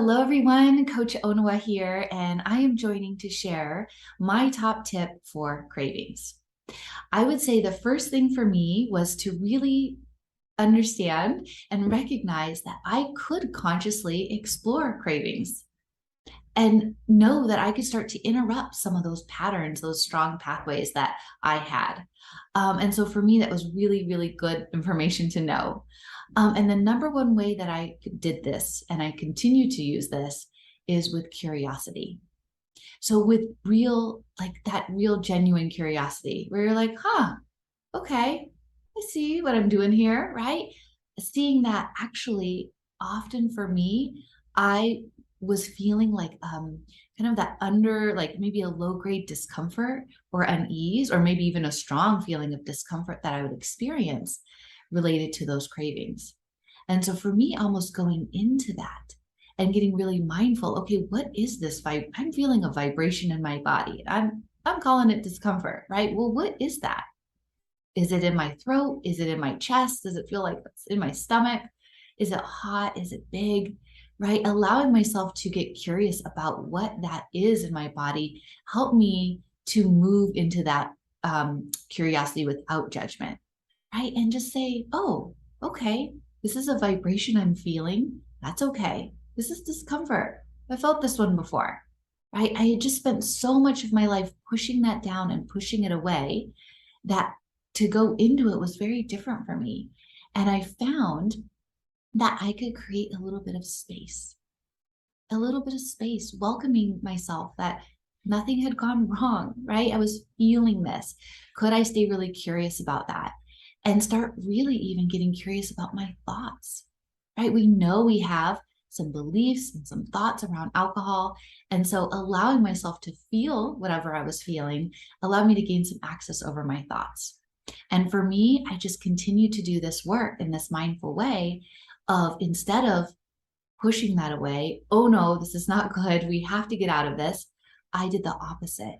Hello, everyone. Coach Onawa here, and I am joining to share my top tip for cravings. I would say the first thing for me was to really understand and recognize that I could consciously explore cravings and know that I could start to interrupt some of those patterns, those strong pathways that I had. And so for me, that was really, really good information to know. And the number one way that I did this, and I continue to use this, is with curiosity. So with real, like that real genuine curiosity, where you're like, huh, okay, I see what I'm doing here, right? Seeing that actually often for me, I was feeling like kind of that under like maybe a low grade discomfort or unease, or maybe even a strong feeling of discomfort that I would experience related to those cravings. And so for me, almost going into that and getting really mindful, okay, what is this vibe? I'm feeling a vibration in my body. I'm calling it discomfort, right? Well, what is that? Is it in my throat? Is it in my chest? Does it feel like it's in my stomach? Is it hot? Is it big? Right? Allowing myself to get curious about what that is in my body helped me to move into that curiosity without judgment, right? And just say, oh, okay, this is a vibration I'm feeling. That's okay. This is discomfort. I felt this one before, right? I had just spent so much of my life pushing that down and pushing it away that to go into it was very different for me. And I found that I could create a little bit of space, welcoming myself that nothing had gone wrong, right? I was feeling this. Could I stay really curious about that and start really even getting curious about my thoughts, right? We know we have some beliefs and some thoughts around alcohol. And so allowing myself to feel whatever I was feeling allowed me to gain some access over my thoughts. And for me, I just continue to do this work in this mindful way of instead of pushing that away, oh no, this is not good. We have to get out of this. I did the opposite.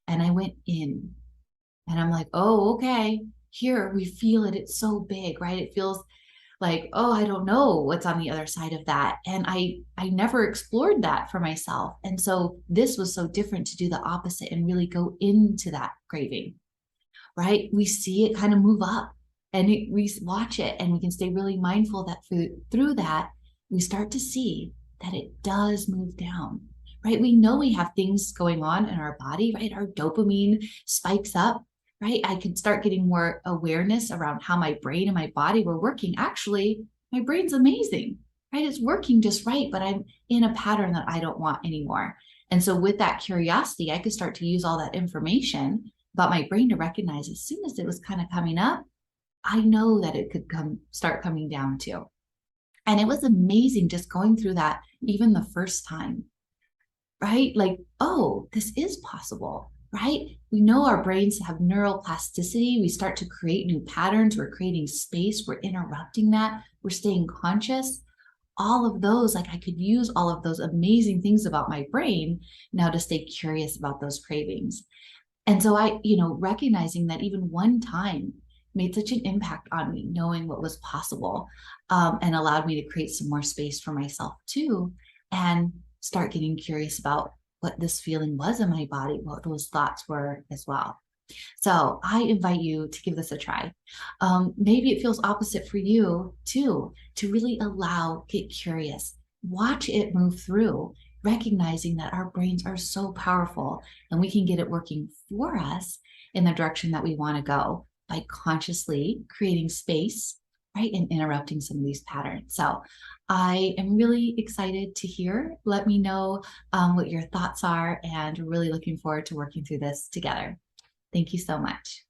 And I went in and I'm like, oh, okay, here we feel it. It's so big, right? It feels like, oh, I don't know what's on the other side of that. And I never explored that for myself. And so this was so different to do the opposite and really go into that craving, right? We see it kind of move up and we watch it and we can stay really mindful that through that, we start to see that it does move down, right? We know we have things going on in our body, right? Our dopamine spikes up, right? I can start getting more awareness around how my brain and my body were working. Actually, my brain's amazing, right? It's working just right, but I'm in a pattern that I don't want anymore. And so with that curiosity, I could start to use all that information about my brain to recognize as soon as it was kind of coming up, I know that it could start coming down too. And it was amazing just going through that even the first time, right? Like, oh, this is possible, right? We know our brains have neural plasticity. We start to create new patterns. We're creating space. We're interrupting that. We're staying conscious. All of those, like I could use all of those amazing things about my brain now to stay curious about those cravings. And so recognizing that even one time made such an impact on me, knowing what was possible, and allowed me to create some more space for myself too, and start getting curious about what this feeling was in my body, what those thoughts were as well. So I invite you to give this a try. Maybe it feels opposite for you too, to really get curious, watch it move through, recognizing that our brains are so powerful and we can get it working for us in the direction that we want to go by consciously creating space, right? And interrupting some of these patterns. So I am really excited to hear. Let me know what your thoughts are, and really looking forward to working through this together. Thank you so much.